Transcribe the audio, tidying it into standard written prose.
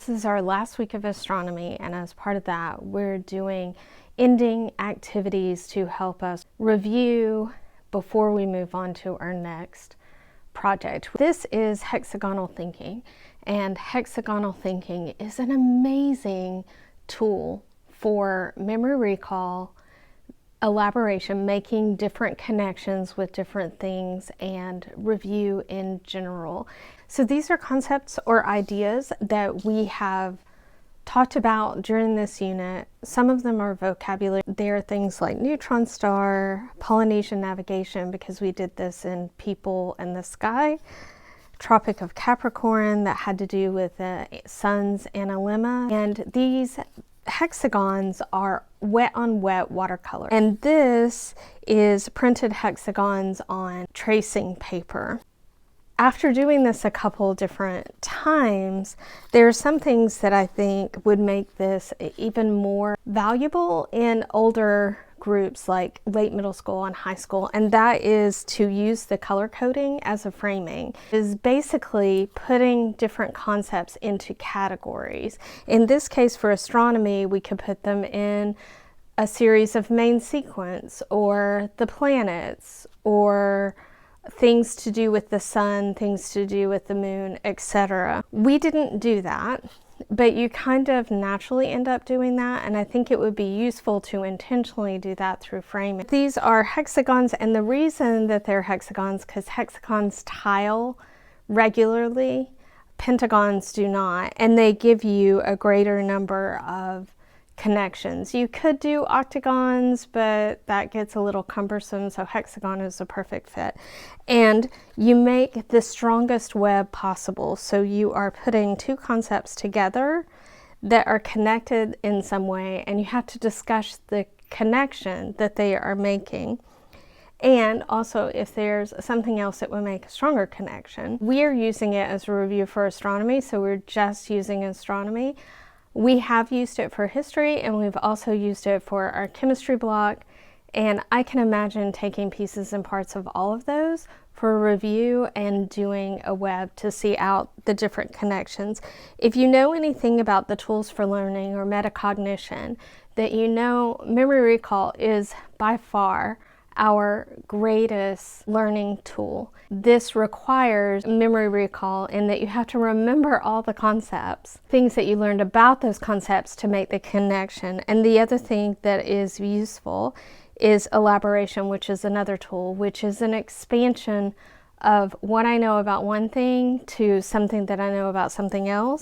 This is our last week of astronomy, and as part of that, we're doing ending activities to help us review before we move on to our next project. This is hexagonal thinking, and hexagonal thinking is an amazing tool for memory recall, elaboration, making different connections with different things, and review in general. So these are concepts or ideas that we have talked about during this unit. Some of them are vocabulary. They are things like neutron star, Polynesian navigation, because we did this in People and the Sky, Tropic of Capricorn, that had to do with the sun's analemma, and these hexagons are wet on wet watercolor, and this is printed hexagons on tracing paper. After doing this a couple different times, there are some things that I think would make this even more valuable in older groups like late middle school and high school, and that is to use the color coding as a framing. It is basically putting different concepts into categories. In this case, for astronomy, we could put them in a series of main sequence, or the planets, or things to do with the sun, things to do with the moon, etc. We didn't do that, but you kind of naturally end up doing that, and I think it would be useful to intentionally do that through framing. These are hexagons, and the reason that they're hexagons, because hexagons tile regularly, pentagons do not, and they give you a greater number of connections. You could do octagons, but that gets a little cumbersome, so hexagon is a perfect fit. And you make the strongest web possible, so you are putting two concepts together that are connected in some way, and you have to discuss the connection that they are making. And also, if there's something else that would make a stronger connection. We are using it as a review for astronomy, so we're just using astronomy. We have used it for history, and we've also used it for our chemistry block, and I can imagine taking pieces and parts of all of those for a review and doing a web to see out the different connections. If you know anything about the tools for learning or metacognition, that you know memory recall is by far our greatest learning tool. This requires memory recall in that you have to remember all the concepts, things that you learned about those concepts to make the connection. And the other thing that is useful is elaboration, which is another tool, which is an expansion of what I know about one thing to something that I know about something else.